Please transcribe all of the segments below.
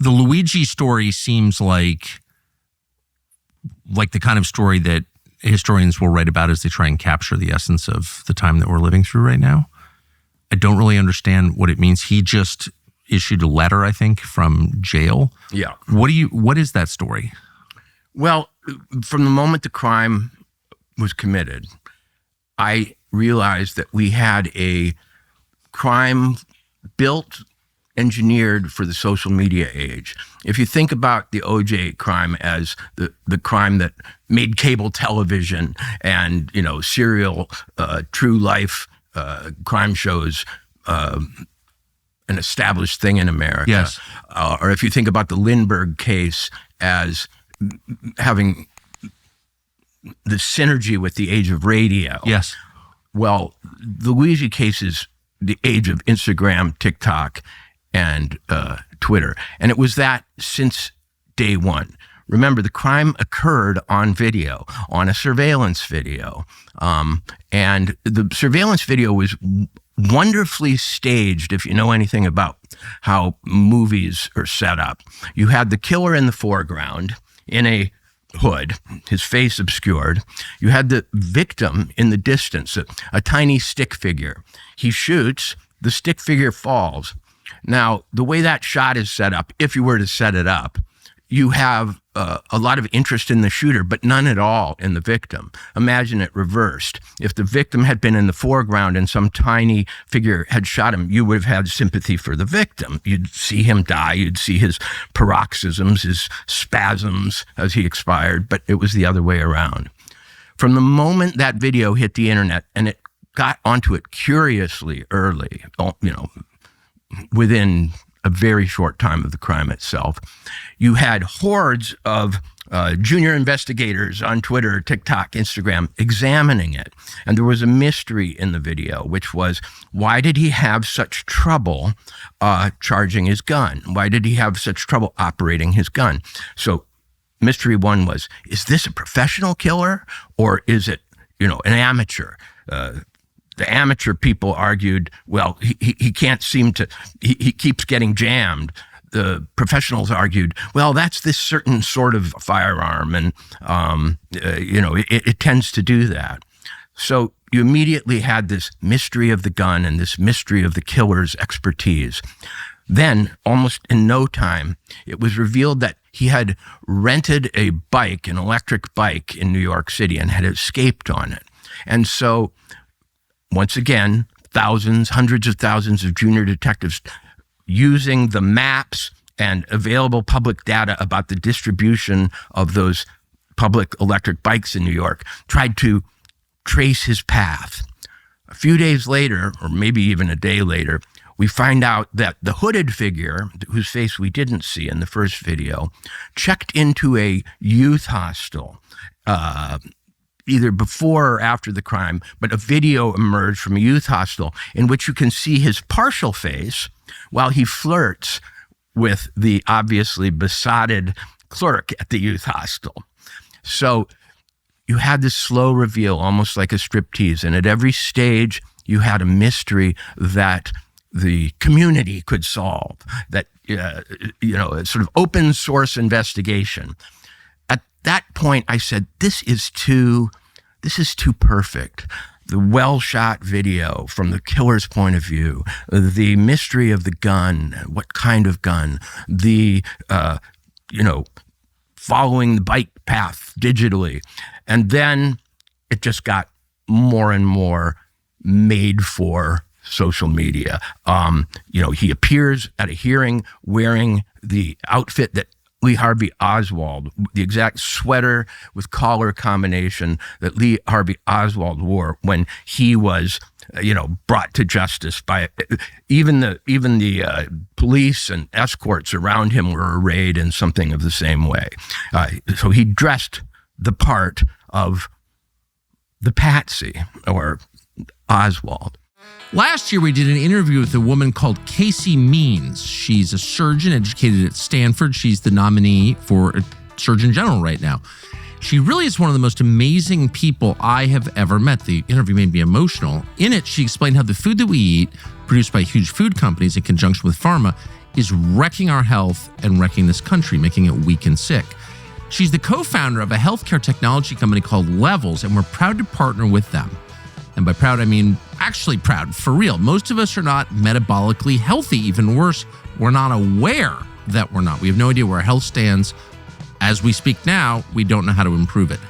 The Luigi story seems like the kind of story that historians will write about as they try and capture the essence of the time that we're living through right now. I don't really understand what it means. He just issued a letter, I think, from jail. Yeah. What is that story? Well, from the moment the crime was committed, I realized that we had a crime built, engineered for the social media age. If you think about the OJ crime as the crime that made cable television and, serial, true life crime shows an established thing in America. Yes. Or if you think about the Lindbergh case as having the synergy with the age of radio. Yes. Well, the Luigi case is the age of Instagram, TikTok, and Twitter. And it was that since day one. Remember, the crime occurred on video, on a surveillance video. And the surveillance video was wonderfully staged, if you know anything about how movies are set up. You had the killer in the foreground in a hood, his face obscured. You had the victim in the distance, a tiny stick figure. He shoots, the stick figure falls. Now, the way that shot is set up, if you were to set it up, you have a lot of interest in the shooter, but none at all in the victim. Imagine it reversed. If the victim had been in the foreground and some tiny figure had shot him, you would have had sympathy for the victim. You'd see him die. You'd see his paroxysms, his spasms as he expired, but it was the other way around. From the moment that video hit the internet, and it got onto it curiously early, within a very short time of the crime itself, you had hordes of junior investigators on Twitter, TikTok, Instagram examining it. And there was a mystery in the video, which was, why did he have such trouble charging his gun? Why did he have such trouble operating his gun? So mystery one was, is this a professional killer or is it, an amateur? The amateur people argued, well, he can't seem to, he keeps getting jammed. The professionals argued, well, that's this certain sort of firearm, and, it tends to do that. So you immediately had this mystery of the gun and this mystery of the killer's expertise. Then, almost in no time, it was revealed that he had rented a bike, an electric bike in New York City, and had escaped on it. And so, once again, hundreds of thousands of junior detectives using the maps and available public data about the distribution of those public electric bikes in New York tried to trace his path. A few days later, or maybe even a day later, we find out that the hooded figure, whose face we didn't see in the first video, checked into a youth hostel, either before or after the crime, but a video emerged from a youth hostel in which you can see his partial face while he flirts with the obviously besotted clerk at the youth hostel. So you had this slow reveal, almost like a striptease, and at every stage you had a mystery that the community could solve, that, a sort of open source investigation. At that point, I said, this is too perfect. The well-shot video from the killer's point of view, the mystery of the gun, what kind of gun, the, following the bike path digitally. And then it just got more and more made for social media. He appears at a hearing wearing the outfit that Lee Harvey Oswald, the exact sweater with collar combination that Lee Harvey Oswald wore when he was, brought to justice by even the police and escorts around him were arrayed in something of the same way. So he dressed the part of the patsy or Oswald. Last year, we did an interview with a woman called Casey Means. She's a surgeon educated at Stanford. She's the nominee for a Surgeon General right now. She really is one of the most amazing people I have ever met. The interview made me emotional. In it, she explained how the food that we eat, produced by huge food companies in conjunction with pharma, is wrecking our health and wrecking this country, making it weak and sick. She's the co-founder of a healthcare technology company called Levels, and we're proud to partner with them. And by proud, I mean actually proud, for real. Most of us are not metabolically healthy. Even worse, we're not aware that we're not. We have no idea where our health stands. As we speak now, we don't know how to improve it.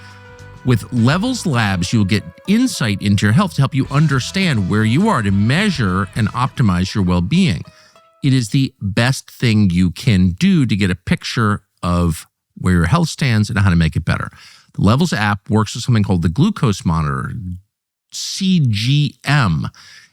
With Levels Labs, you'll get insight into your health to help you understand where you are, to measure and optimize your well-being. It is the best thing you can do to get a picture of where your health stands and how to make it better. The Levels app works with something called the glucose monitor, CGM.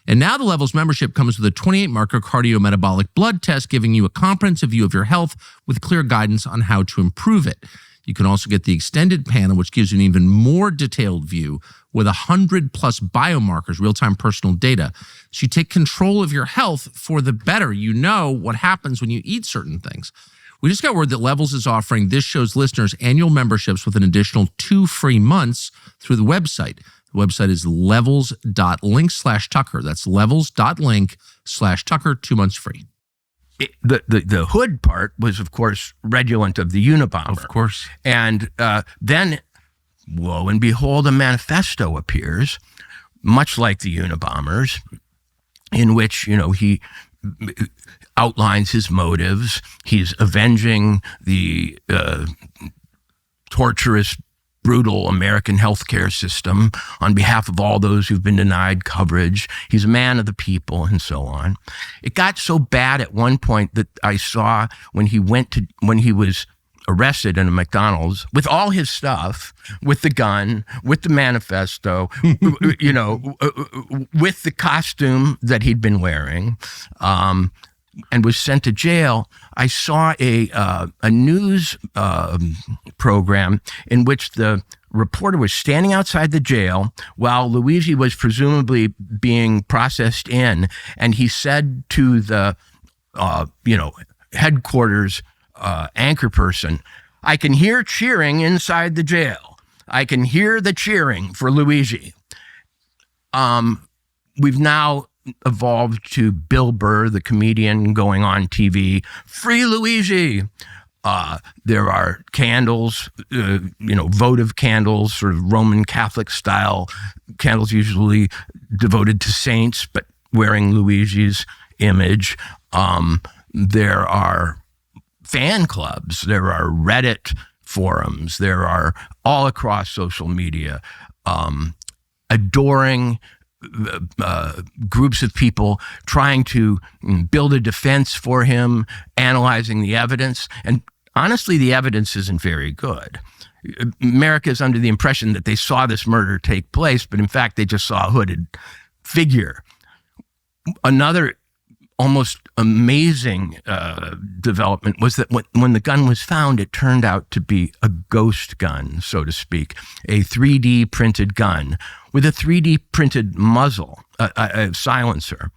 And now the Levels membership comes with a 28-marker cardiometabolic blood test, giving you a comprehensive view of your health with clear guidance on how to improve it. You can also get the extended panel, which gives you an even more detailed view with 100-plus biomarkers, real-time personal data. So you take control of your health for the better. You know what happens when you eat certain things. We just got word that Levels is offering this show's listeners annual memberships with an additional 2 free months through the website. The website is levels.link/Tucker. That's levels.link/Tucker, 2 months free. The hood part was, of course, redolent of the Unabomber. Of course. And then, lo and behold, a manifesto appears, much like the Unabombers, in which, he outlines his motives. He's avenging the torturous, brutal American healthcare system on behalf of all those who've been denied coverage. He's a man of the people, and so on. It got so bad at one point that I saw when he was arrested in a McDonald's with all his stuff, with the gun, with the manifesto, with the costume that he'd been wearing, and was sent to jail. I saw a news program in which the reporter was standing outside the jail while Luigi was presumably being processed in, and he said to the headquarters anchor person, "I can hear cheering inside the jail. I can hear the cheering for Luigi." We've now evolved to Bill Burr, the comedian, going on TV, "Free Luigi." There are candles, votive candles, sort of Roman Catholic style candles, usually devoted to saints, but wearing Luigi's image. There are fan clubs. There are Reddit forums. There are all across social media, adoring groups of people trying to build a defense for him, analyzing the evidence. And honestly, the evidence isn't very good. America is under the impression that they saw this murder take place, but in fact, they just saw a hooded figure. Another almost amazing development was that when the gun was found, it turned out to be a ghost gun, so to speak, a 3D printed gun with a 3D printed muzzle, a silencer.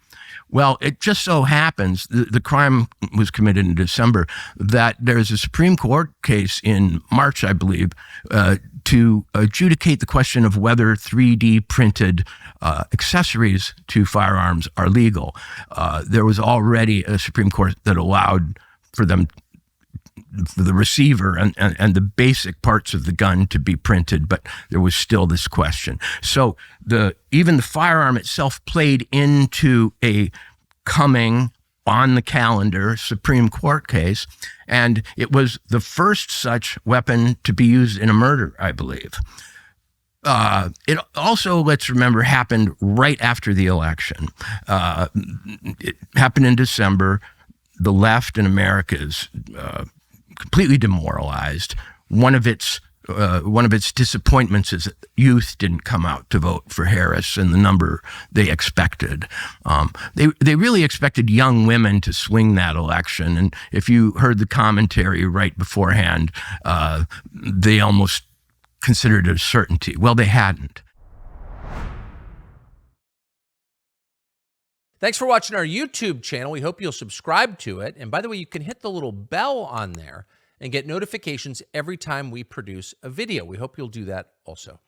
Well, it just so happens the crime was committed in December, that there's a Supreme Court case in March, I believe, to adjudicate the question of whether 3D printed accessories to firearms are legal. There was already a Supreme Court that allowed for the receiver and the basic parts of the gun to be printed, but there was still this question. So even the firearm itself played into a coming on the calendar Supreme Court case, and it was the first such weapon to be used in a murder, I believe. It also, let's remember, happened right after the election. It happened in December. The left in America is completely demoralized. One of its disappointments is that youth didn't come out to vote for Harris in the number they expected. They really expected young women to swing that election. And if you heard the commentary right beforehand, they almost considered it a certainty. Well, they hadn't. Thanks for watching our YouTube channel. We hope you'll subscribe to it. And by the way, you can hit the little bell on there and get notifications every time we produce a video. We hope you'll do that also.